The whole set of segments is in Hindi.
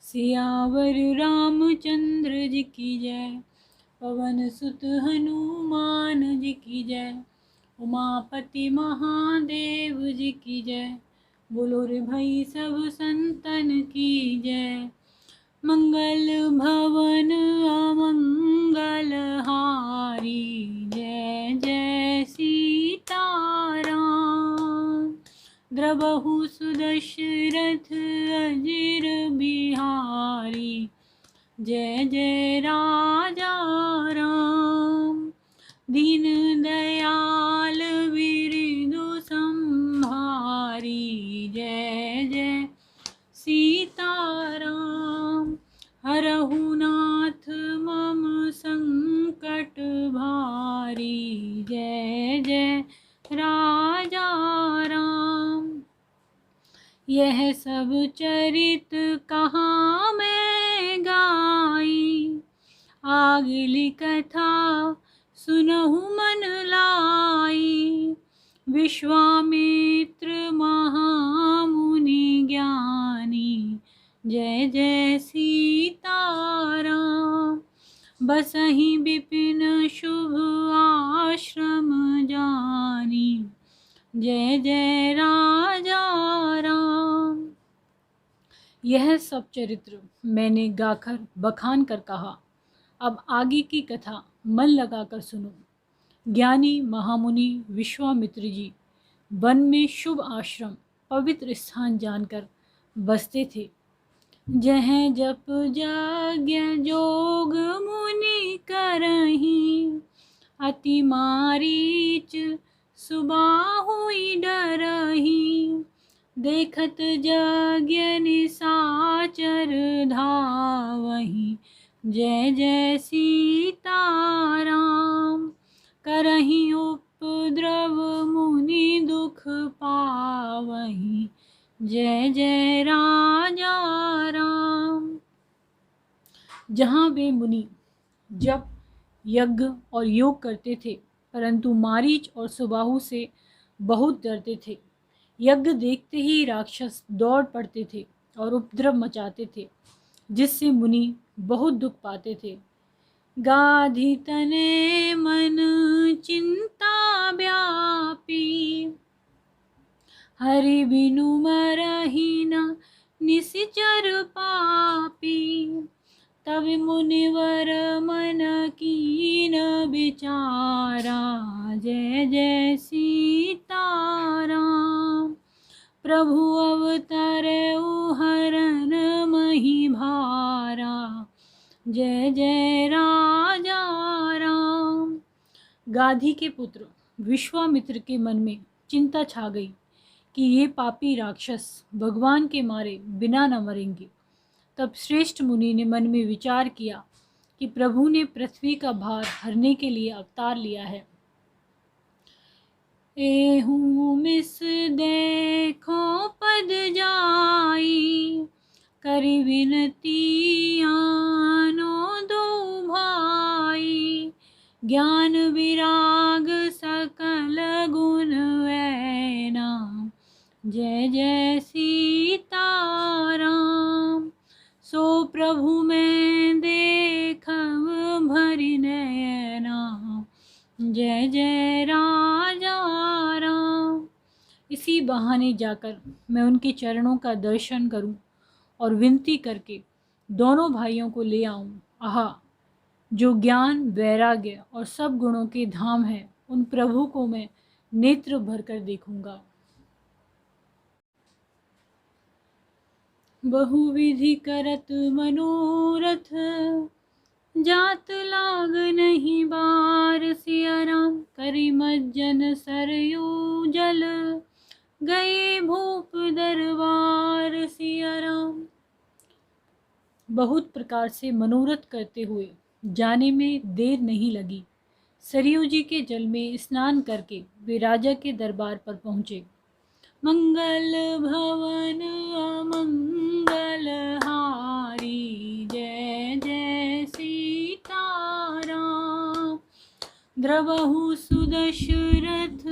सियावर रामचंद्र जी की जय। पवन सुत हनुमान जी की जय। उमापति महादेव जी की जय। बोलो रे भाई सब संतन की जय। मंगल भवन अमंगल हारी, जय जय सीताराम। द्रवहु सुदशरथ अजिर बिहारी, जय जय राजा राम। दीन दयाल बिरदु संहारी, जय जय सीताराम। हरहु नाथ मम संकट भारी, जय जय राजा राम। यह सब चरित कहाँ मैं गाई, आगली कथा सुनहु मन लाई। विश्वामित्र महामुनि ज्ञानी, जय जय सीताराम। बसहि विपिन शुभ आश्रम जानी, जय जय राजा राम। यह सब चरित्र मैंने गाकर बखान कर कहा। अब आगे की कथा मन लगाकर सुनो। ज्ञानी महामुनि विश्वामित्र जी वन में शुभ आश्रम पवित्र स्थान जानकर बसते थे। जह जप यज्ञ जोग मुनि करहीं, अति मारीच सुबाहुई डरहीं। देखत यज्ञ निशाचर धावहीं, जय जय सीताराम। करहीं उपद्रव मुनि दुख पावहीं, जय जय राजा राम। जहाँ वे मुनि जप यज्ञ और योग करते थे, परंतु मारीच और सुबाहु से बहुत डरते थे। यज्ञ देखते ही राक्षस दौड़ पड़ते थे और उपद्रव मचाते थे, जिससे मुनि बहुत दुख पाते थे। गाधि तने मन चिंता व्यापी, हरि बिनु मरहि न निशिचर पापी। तब मुनिवर मन कीन विचारा, जय जय सीताराम। प्रभु अवतरऊ हरन मही भारा, जय जय राजा राम। गाधी के पुत्र विश्वामित्र के मन में चिंता छा गई कि ये पापी राक्षस भगवान के मारे बिना न मरेंगे। तब श्रेष्ठ मुनि ने मन में विचार किया कि प्रभु ने पृथ्वी का भार हरने के लिए अवतार लिया है। एहू मिस देखो पद जाई, करि विनती आनो दो भाई। ज्ञान विराग सकल गुण वैना, जय जय सीताराम। सो प्रभु मैं देखव भरि नयना, जय जय राजा राम। इसी बहाने जाकर मैं उनके चरणों का दर्शन करूं और विनती करके दोनों भाइयों को ले आऊं। आहा, जो ज्ञान वैराग्य और सब गुणों के धाम है, उन प्रभु को मैं नेत्र भरकर देखूंगा। बहुविधि करत मनोरथ, जात लाग नहीं बार। सिया राम करि मज्जन सरयू जल, गए भूप दरबार। सिया राम बहुत प्रकार से मनोरथ करते हुए जाने में देर नहीं लगी। सरयू जी के जल में स्नान करके वे राजा के दरबार पर पहुँचे। मंगल भवन अमंगल हारी, जय जय सीताराम। द्रवहु सुदशरथ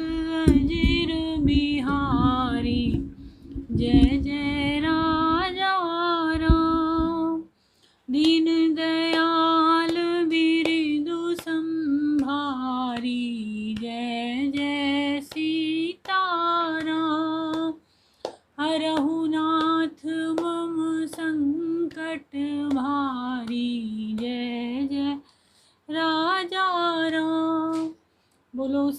अजिर बिहारी, जय जय राजा राम।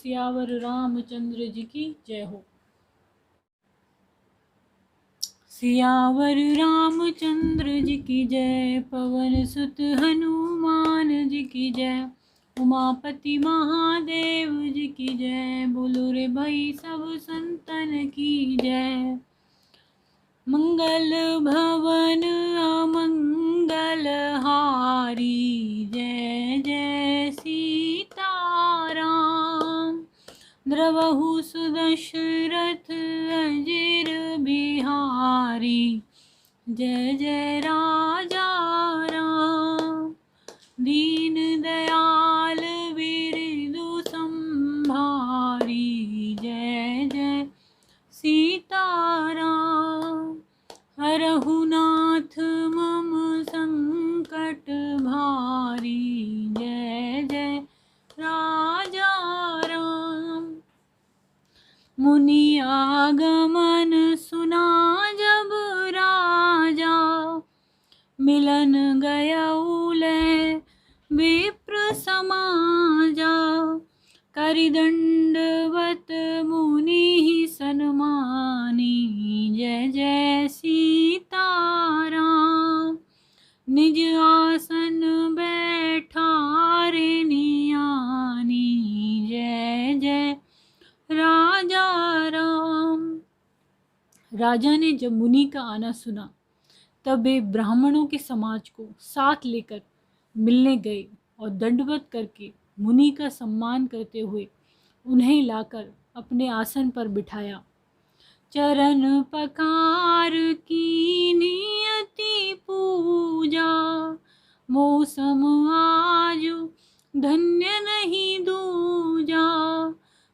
सियावर रामचंद्र जी की जय हो। सियावर रामचंद्र जी की जय, पवन सुत हनुमान जी की जय, उमापति महादेव जी की जय, बोलो रे भाई सब संतन की जय। मंगल भवन अमंगल हारी, जय जय सीताराम। द्रवहु सुदशरथ अजिर बिहारी, जय जय राजा राम। दीन दयाल बिरदु संभारी, जय जय सीताराम। हरहु नाथ मम संकट भारी, जय जय राजा राम। मुनि आगमन सुना जब राजा, मिलन गयउ लै विप्र समाजा। करि दंडवत मुनि सन्मानी, जय जय सीताराम। निज आसन बैठारे नियानी, जय जय राजा राम। राजा ने जब मुनि का आना सुना तब वे ब्राह्मणों के समाज को साथ लेकर मिलने गए और दंडवत करके मुनि का सम्मान करते हुए उन्हें लाकर अपने आसन पर बिठाया। चरण पकार की नियति पूजा, मौसम आजु धन्य नहीं दूजा।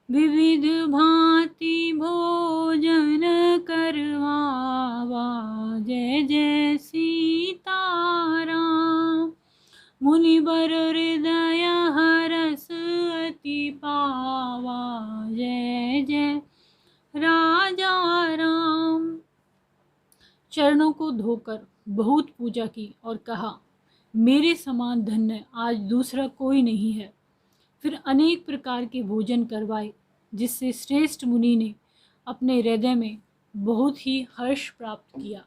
विविध भांति भोजन करवावा, जय जय सीताराम। मुनिवर हृदय हरस अति पावा, जय जय राजा राम। चरणों को धोकर बहुत पूजा की और कहा, मेरे समान धन्य आज दूसरा कोई नहीं है। फिर अनेक प्रकार के भोजन करवाए, जिससे श्रेष्ठ मुनि ने अपने हृदय में बहुत ही हर्ष प्राप्त किया।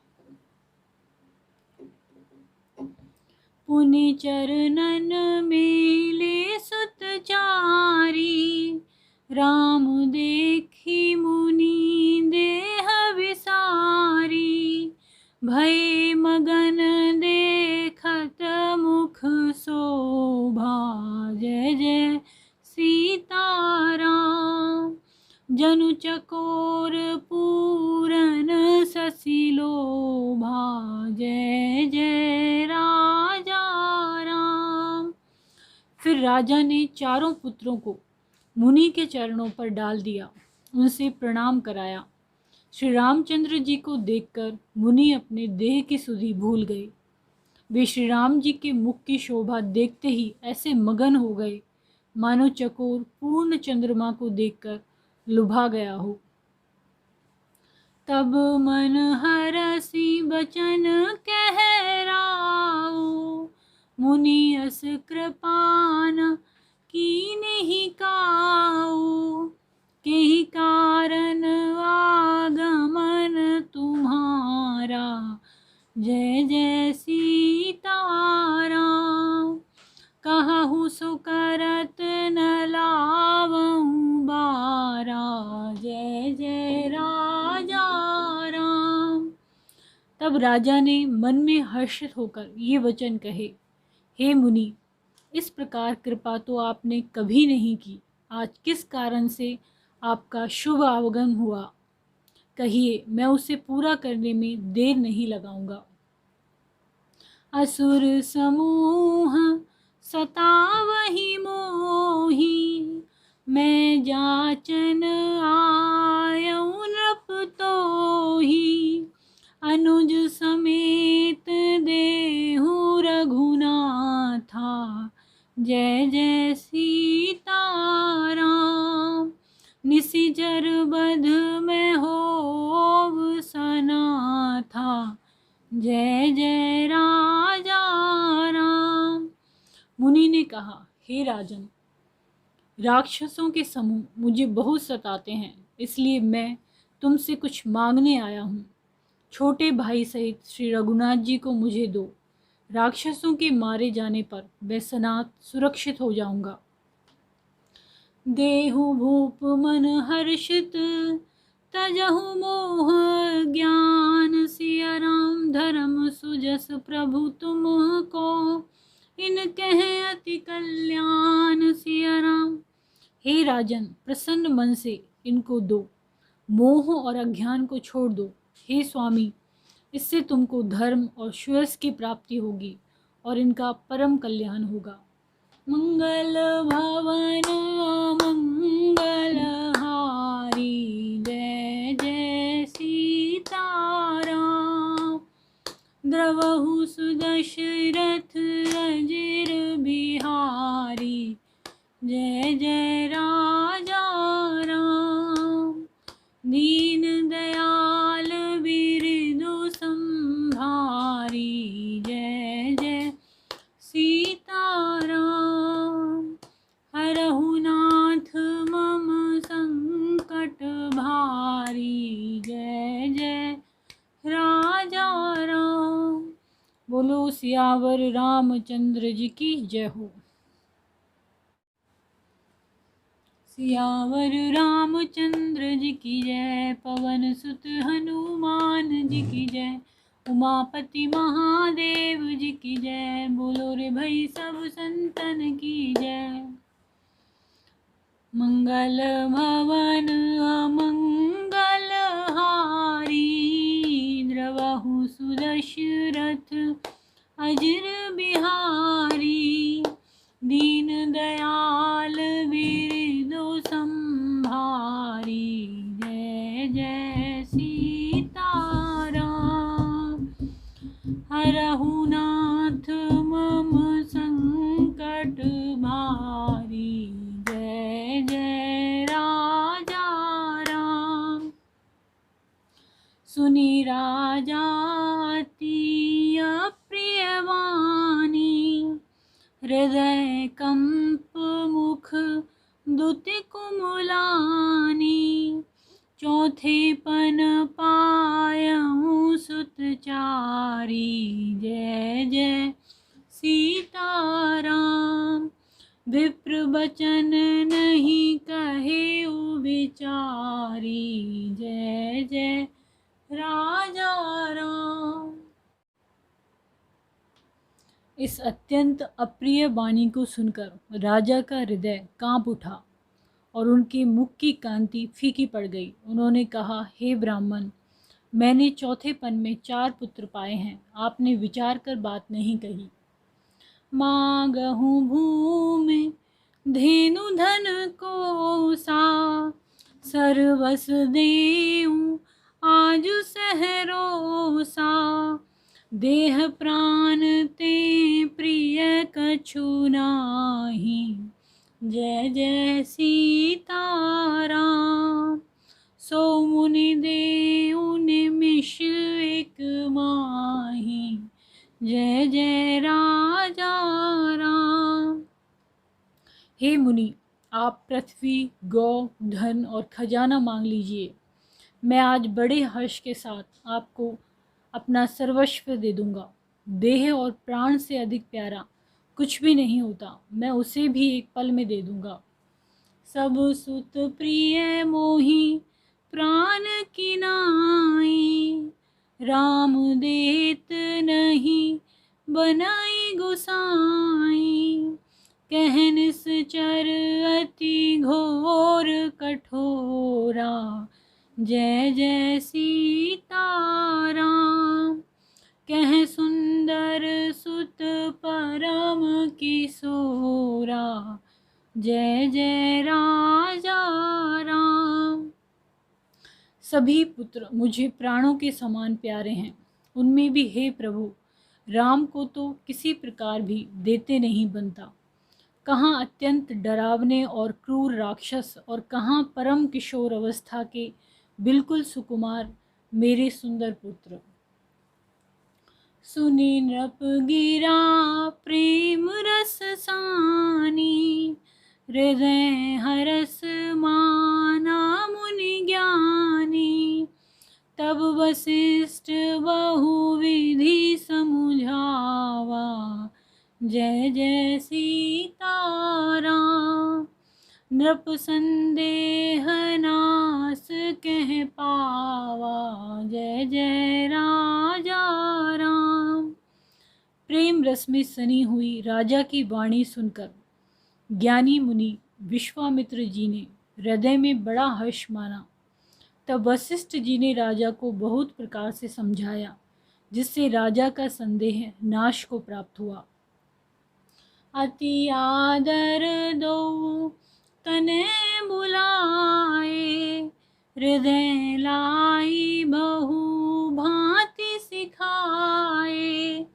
पुनि चरणन मेले सुतचारी, राम देखी मुनि देह विसारी। भय मगन देखत मुख शोभा, जय जय सीताराम। जनु चकोर पूरन ससिलोभा, जय जय राजा राम। फिर राजा ने चारों पुत्रों को मुनि के चरणों पर डाल दिया, उनसे प्रणाम कराया। श्री रामचंद्र जी को देखकर मुनि अपने देह की सुधि भूल गए। वे श्री राम जी के मुख की शोभा देखते ही ऐसे मगन हो गए मानो चकोर पूर्ण चंद्रमा को देखकर लुभा गया हो। तब मन हरसि बचन कहराओ, मुनि अस कृपान कीन्हि काऊ। केहि कारण आगमन तुम्हारा, जय जय सीताराम। कहु सो करत न लावऊं बारा, जय जय राजा राम। तब राजा ने मन में हर्षित होकर ये वचन कहे, हे मुनि, इस प्रकार कृपा तो आपने कभी नहीं की। आज किस कारण से आपका शुभ आगमन हुआ, कहिए, मैं उसे पूरा करने में देर नहीं लगाऊंगा। असुर समूह सतावहि मोहि, मैं जाचन आयऊ नृप तोहि। अनुज समेत देहु रघुनाथा, जय जय सीताराम। निशिचर बध में होव सनाथा, जय जय राजा राम। मुनि ने कहा, हे राजन, राक्षसों के समूह मुझे बहुत सताते हैं, इसलिए मैं तुमसे कुछ मांगने आया हूँ। छोटे भाई सहित श्री रघुनाथ जी को मुझे दो। राक्षसों के मारे जाने पर मैं सनात सुरक्षित हो जाऊंगा। देहु भूप मन हर्षित, तजहु मोह ज्ञान। सिया राम धर्म सुजस प्रभु तुमको, इन कह अति कल्याण। सिया राम, हे राजन, प्रसन्न मन से इनको दो, मोह और अज्ञान को छोड़ दो। हे स्वामी, इससे तुमको धर्म और श्रेयस की प्राप्ति होगी और इनका परम कल्याण होगा। मंगल भवन मंगल हारी, जय जय सीताराम। द्रवहु सुदशरथ अजिर बिहारी, जय जय राजा राम। दीन दयाल बिरदु संभारी, जय जय सीताराम। हरहु नाथ मम संकट भारी, जय जय राजा राम। बोलो सियावर रामचंद्र जी की जय हो। सियावर रामचंद्र जी की जय, पवन सुत हनुमान जी की जय, उमापति महादेव जी की जय। बोलो रे भाई सब संतन की जय। मंगल भवन अमंगल हारी, द्रवहु सुदशरथ अजिर बिहारी। दीन दयाल बिरदु संभारी, जय जय सीताराम। हरहु नाथ मम संकट भारी, जय जय राजा राम। सुनी राजा अति अप्रिय वाणी, हृदय कंप मुख दुति कुमुलानी। चौथे पन पायहु सुतचारी, जय जय सीताराम। विप्र बचन नहीं कहे विचारी, जय जय राजा राम। इस अत्यंत अप्रिय वाणी को सुनकर राजा का हृदय कांप उठा और उनके मुख की कांति फीकी पड़ गई। उन्होंने कहा, हे ब्राह्मण, मैंने चौथे पन में 4 पुत्र पाए हैं, आपने विचार कर बात नहीं कही। मांगहु भूमि धेनु धन को सा, सर्वस देऊं आजु सहरोसा। देह प्राण ते प्रिय कछु नाही, जय जय सीताराम। सो मुनि देऊ निमिष एक माही, जय जय राजा राम। हे मुनि, आप पृथ्वी, गौ, धन और खजाना मांग लीजिए। मैं आज बड़े हर्ष के साथ आपको अपना सर्वस्व दे दूंगा। देह और प्राण से अधिक प्यारा कुछ भी नहीं होता, मैं उसे भी एक पल में दे दूंगा। सब सुत प्रिय मोहि प्राण की नाई, राम देत नहीं बनाई गुसाई। कहन निश्चर अति घोर कठोरा, जय जय सीताराम। कह सुंदर सुत परम किशोरा, जय जय राजा राम। सभी पुत्र मुझे प्राणों के समान प्यारे हैं, उनमें भी हे प्रभु, राम को तो किसी प्रकार भी देते नहीं बनता। कहाँ अत्यंत डरावने और क्रूर राक्षस और कहाँ परम किशोर अवस्था के बिल्कुल सुकुमार मेरे सुंदर पुत्र। सुनी नृप गिरा प्रेम रस सानी, हृदय हरस माना मुनि ज्ञानी। तब वशिष्ठ बहुविधि समुझावा, जय जय सीताराम। नृप संदेह नास कह पावा, जय जय राजा राम। प्रेम रस में सनी हुई राजा की वाणी सुनकर ज्ञानी मुनि विश्वामित्र जी ने हृदय में बड़ा हर्ष माना। तब वशिष्ठ जी ने राजा को बहुत प्रकार से समझाया, जिससे राजा का संदेह नाश को प्राप्त हुआ। अति आदर दो तने बुलाए, हृदय लाई बहु भांति सिखाए।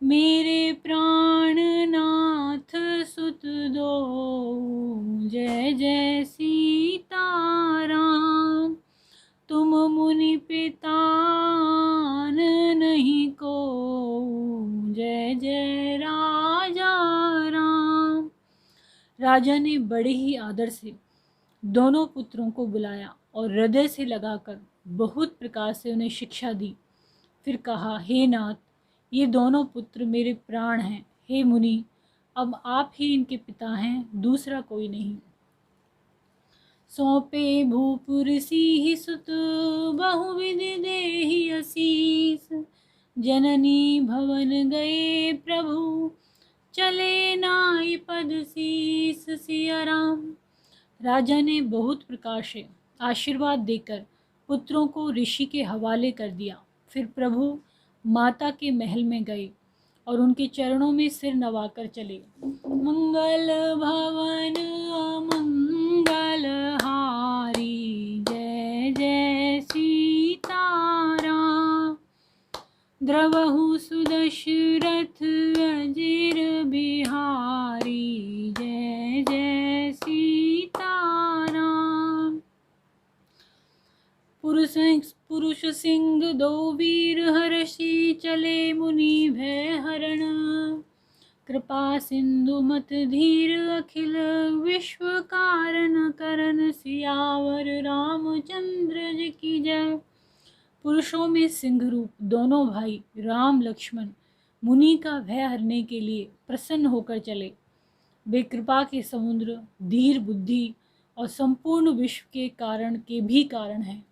मेरे प्राणनाथ सुत दो, जय जय सीताराम। तुम मुनि पितान नहीं को, जय जय राजा राम। राजा ने बड़े ही आदर से दोनों पुत्रों को बुलाया और हृदय से लगाकर बहुत प्रकार से उन्हें शिक्षा दी। फिर कहा, हे नाथ, ये दोनों पुत्र मेरे प्राण हैं। हे मुनि, अब आप ही इनके पिता हैं, दूसरा कोई नहीं। सौंपे भूपुर सिंह सुत, बहुविधि देहि असीस। जननी भवन गए प्रभु, चले नाई पद शीस। सिया राम। राजा ने बहुत प्रकार से आशीर्वाद देकर पुत्रों को ऋषि के हवाले कर दिया। फिर प्रभु माता के महल में गए और उनके चरणों में सिर नवाकर चले। मंगल भवन अमंगल हारी, जय जय सीताराम। द्रवहु सुदशरथ अजिर बिहारी, जय जय सीताराम। पुरुष सिंह दो वीर हर्षि, चले मुनि भय हरण। कृपा सिंधु मत धीर, अखिल विश्व कारण करन। सियावर रामचंद्र जी की जय। पुरुषों में सिंह रूप दोनों भाई राम लक्ष्मण मुनि का भय हरने के लिए प्रसन्न होकर चले। वे कृपा के समुद्र, धीर बुद्धि और संपूर्ण विश्व के कारण के भी कारण हैं।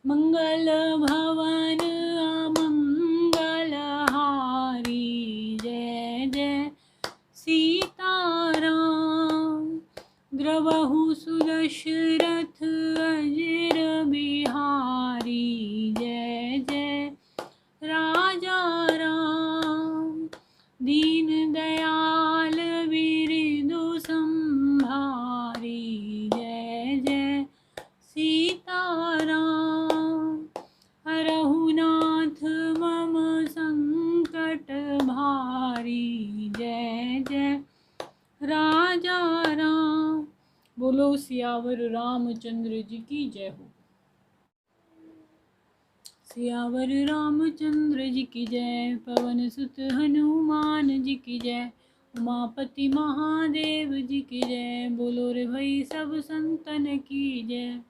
मंगल भवन अमंगल हारी, जय जय सीताराम। द्रवहु सुदशरथ अजिर बिहारी, जय जय राजा राम। दीन दयाल विरिदु संभारी, जय जय सीताराम। हरहु नाथ मम संकट भारी, जय जय राजा राम। बोलो सियावर रामचंद्र जी की जय हो। सियावर रामचंद्र जी की जय। पवन सुत हनुमान जी की जय। उमापति महादेव जी की जय। बोलो रे भाई सब संतन की जय।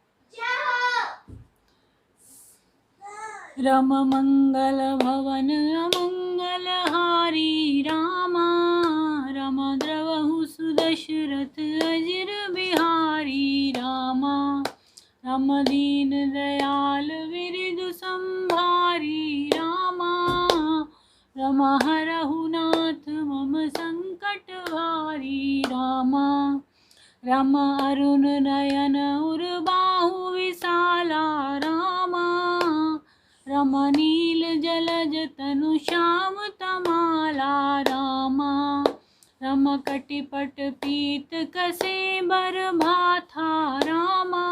रम मंगल भवन अमंगल हारी, रामा रम द्रवहु सुदशरथ अजिर बिहारी। रामा रम दीन दयाल विरिदु संभारी। रामा रम हरहु नाथ मम संकट भारी। रामा रम अरुण नयन उर्बाहु विशाला। रामा रम नील जलज तनु श्याम तमाला। रामा रम कटिपट पीत कसे बर भाथा। रामा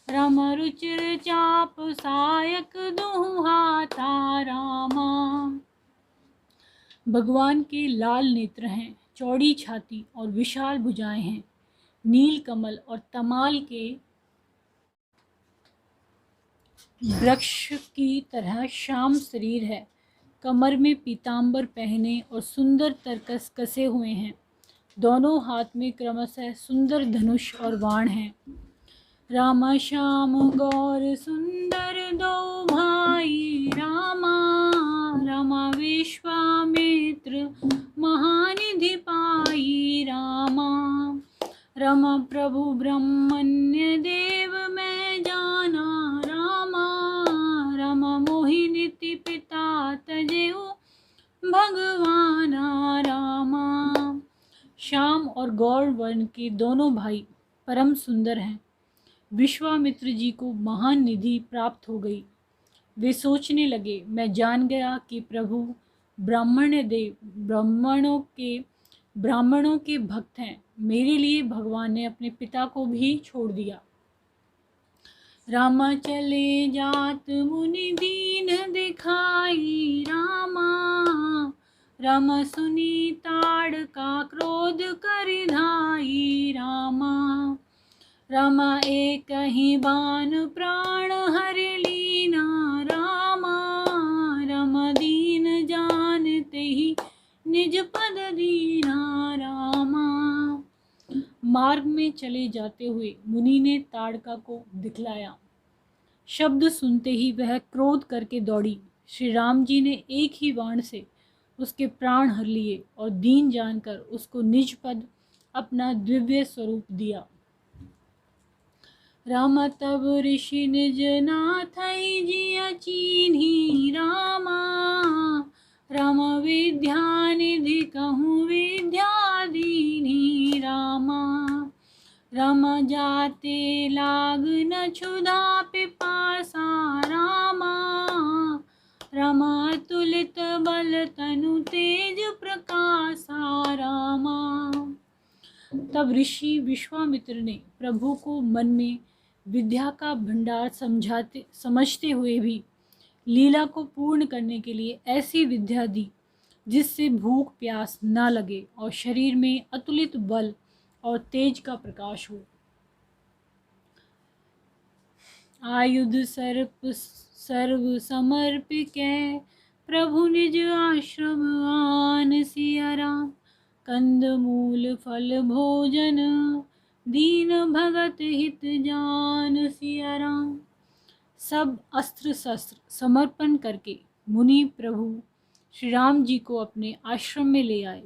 रम रुचिर चाप सायक दुहु हाथा। रामा भगवान के लाल नेत्र हैं, चौड़ी छाती और विशाल भुजाएं हैं। नील कमल और तमाल के वृक्ष की तरह श्याम शरीर है। कमर में पीतांबर पहने और सुंदर तरकस कसे हुए हैं। दोनों हाथ में क्रमशः सुंदर धनुष और बाण हैं। रामा श्याम गौर सुंदर दो भाई, रामा रामा विश्वामित्र महानिधि पाई, रामा रमा प्रभु ब्रह्मण्य देव मैं जाना, रामा रमा मोहि नीति पिता तजेऊ भगवाना, रामा। श्याम और गौर वर्ण के दोनों भाई परम सुंदर हैं। विश्वामित्र जी को महान निधि प्राप्त हो गई। वे सोचने लगे, मैं जान गया कि प्रभु ब्राह्मण देव ब्राह्मणों के भक्त हैं। मेरे लिए भगवान ने अपने पिता को भी छोड़ दिया। रामा चले जात मुनि दीन दिखाई, रामा रामा सुनी ताड़का क्रोध कर धाई, रामा रामा एक ही बाण प्राण हर लीना, रामा रामा दीन जानते ही निज पद दीना, रामा। मार्ग में चले जाते हुए मुनि ने ताड़का को दिखलाया। शब्द सुनते ही वह क्रोध करके दौड़ी। श्री राम जी ने एक ही बाण से उसके प्राण हर लिए और दीन जानकर उसको निज पद अपना दिव्य स्वरूप दिया। राम तब ऋषि निज नाथई जिया चीन्ही, रामा राम विद्या निधि कहूँ विद्या दीन्ही, रामा रामा जाते लाग न क्षुधा पिपासा, रामा रामा अतुलित बल तनु तेज प्रकाशा, रामा। तब ऋषि विश्वामित्र ने प्रभु को मन में विद्या का भंडार समझते हुए भी लीला को पूर्ण करने के लिए ऐसी विद्या दी जिससे भूख प्यास न लगे और शरीर में अतुलित बल और तेज का प्रकाश हो। आयुध सर्व समर्पिकै प्रभु निज आश्रम आन, सिया राम कंद मूल फल भोजन दीन भगत हित जान, सिया राम। सब अस्त्र शस्त्र समर्पण करके मुनि प्रभु श्री राम जी को अपने आश्रम में ले आए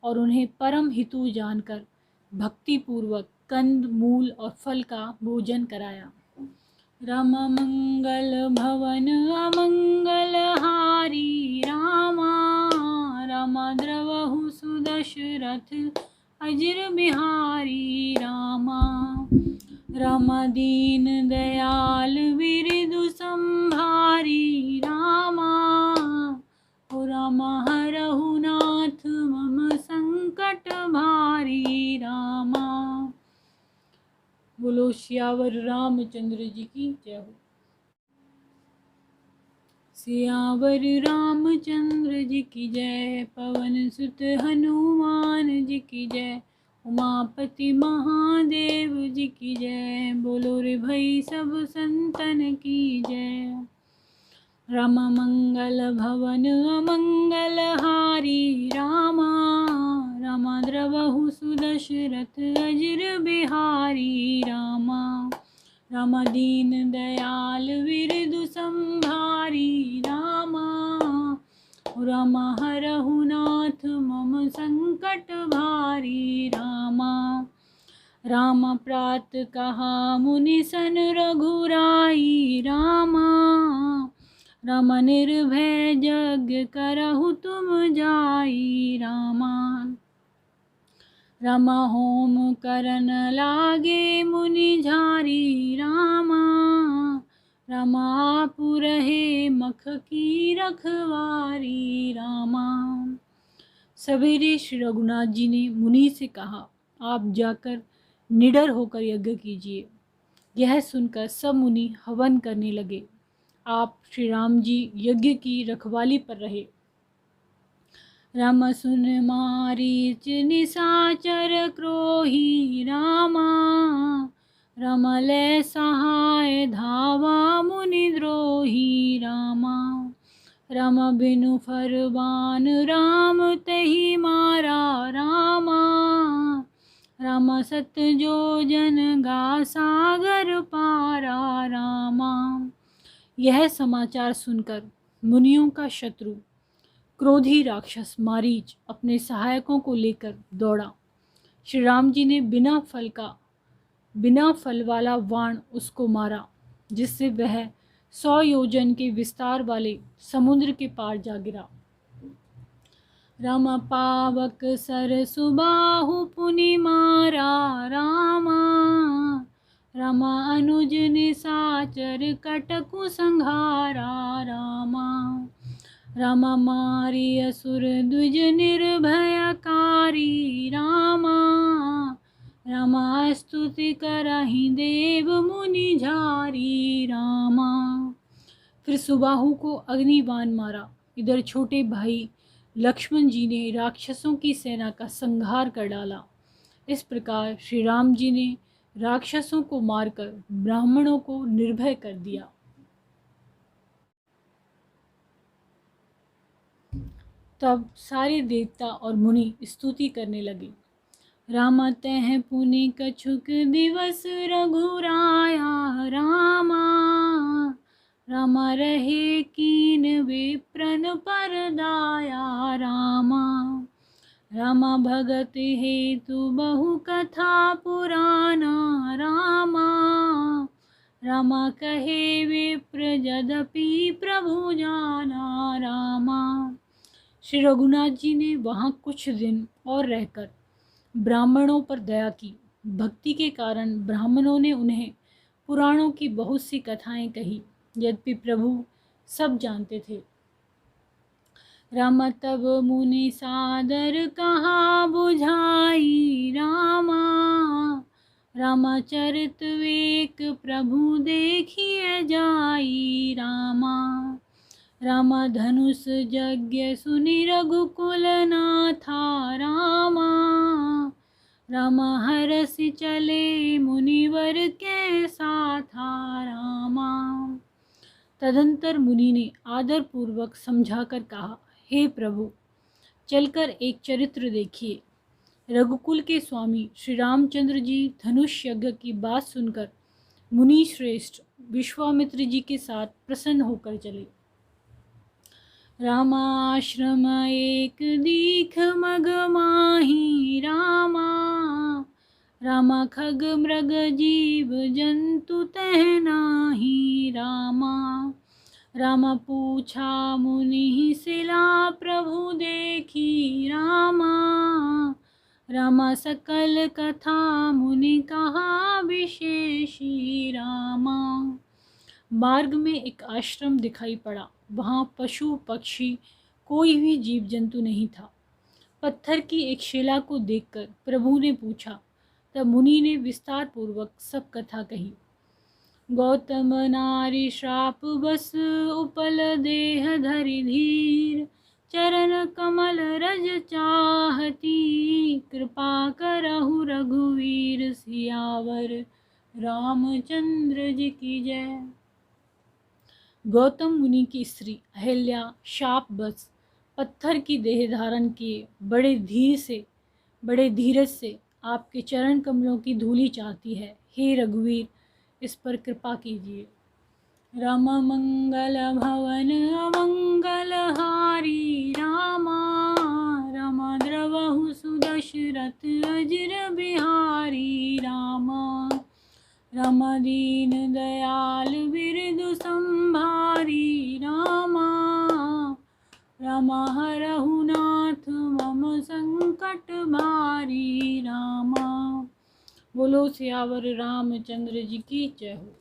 और उन्हें परम हितु जानकर भक्ति पूर्वक कंद मूल और फल का भोजन कराया। राम मंगल भवन अमंगल हारी, रामा रामा द्रवहु सुदशरथ अजिर बिहारी, रामा रामा दीन दयाल विरिदु संभारी, रामा ओ रामा हरहु नाथ मम संकट भारी, रामा। बोलो सियावर रामचंद्र जी की जय हो। सियावर रामचंद्र जी की जय, पवन सुत हनुमान जी की जय, उमापति महादेव जी की जय। बोलो रे भाई सब संतन की जय। राम मंगल भवन अमंगल हारी, रामा रामा द्रवहु सुदशरथ अजिर बिहारी, रामा रामा दीन दयाल विरदु संभारी, रामा रामा हरहु नाथ मम संकट भारी, रामा राम प्रात कहा मुनि सन रघुराई, रामा राम निर्भय यज्ञ करहु तुम जाई, रामा रामा होम करन लागे मुनि झारी, रामा रामा आप रहे मख की रखवारी, रामा। सवेरे श्री रघुनाथ जी ने मुनि से कहा, आप जाकर निडर होकर यज्ञ कीजिए। यह सुनकर सब मुनि हवन करने लगे। आप श्री राम जी यज्ञ की रखवाली पर रहे। राम सुन मारीच निशाचर क्रोही, रामा राम ले सहाय धावा मुनि द्रोही, रामा राम बिनु फरमान राम तेहि मारा रामा। राम सत्य जो जन गा सागर पारा रामा। यह समाचार सुनकर मुनियों का शत्रु क्रोधी राक्षस मारीच अपने सहायकों को लेकर दौड़ा। श्री राम जी ने बिना फल वाला वाण उसको मारा, जिससे वह 100 योजन के विस्तार वाले समुद्र के पार जा गिरा। राम पावक सर सुबाहु पुनि मारा रामा। राम अनुज निशाचर कटकु संहारा रामा। राम मारी असुर द्विज निर्भयकारी रामा। रामा स्तुति करहि देव मुनि झारी रामा। फिर सुबाहु को अग्निबाण मारा। इधर छोटे भाई लक्ष्मण जी ने राक्षसों की सेना का संहार कर डाला। इस प्रकार श्री राम जी ने राक्षसों को मारकर ब्राह्मणों को निर्भय कर दिया। तब सारे देवता और मुनि स्तुति करने लगे। रामा तह पुनि कछुक दिवस रघुराया रामा। रामा रहे कीन विप्रन पर दाया रामा। रामा भगत हेतु बहु कथा पुराना रामा। रामा कहे विप्र यद्यपि प्रभु जाना रामा। श्री रघुनाथ जी ने वहाँ कुछ दिन और रहकर ब्राह्मणों पर दया की। भक्ति के कारण ब्राह्मणों ने उन्हें पुराणों की बहुत सी कथाएं कही, यद्यपि प्रभु सब जानते थे। राम तब मुनि सादर कहा बुझाई रामा। रामचरित वेक प्रभु देखिए जाई रामा। रामा धनुष यज्ञ सुनि रघुकुल नाथा रामा। रामा हरसि चले मुनिवर के साथा रामा। तदंतर मुनि ने आदर पूर्वक समझाकर कहा, हे प्रभु, चलकर एक चरित्र देखिए। रघुकुल के स्वामी श्री रामचंद्र जी धनुष यज्ञ की बात सुनकर मुनि श्रेष्ठ विश्वामित्र जी के साथ प्रसन्न होकर चले। रामाश्रम एक दीख मग माही रामा। रामा खग मृग जीव जंतु तह नाही रामा। रामा पूछा मुनि सिला प्रभु देखी रामा। रामा सकल कथा मुनि कहा विशेषी रामा। मार्ग में एक आश्रम दिखाई पड़ा। वहाँ पशु पक्षी कोई भी जीव जंतु नहीं था। पत्थर की एक शिला को देखकर प्रभु ने पूछा। तब मुनि ने विस्तार पूर्वक सब कथा कही। गौतम नारी श्राप बस उपल देह धरि धीर। चरण कमल रज चाहती कृपा करहु रघुवीर। सियावर रामचंद्र जी की जय। गौतम मुनि की स्त्री अहिल्या शाप बस पत्थर की देह धारण किए बड़े धीरज से आपके चरण कमलों की धूलि चाहती है। हे रघुवीर, इस पर कृपा कीजिए। राम मंगल भवन अमंगल हारी रामा। राम द्रवहु सुदशरथ अजर बिहारी रामा। राम दीन दयाल बिरदु संभारी रामा। रामा हरहु नाथ मम संकट भारी रामा। बोलो सियावर रामचंद्र जी की जय हो।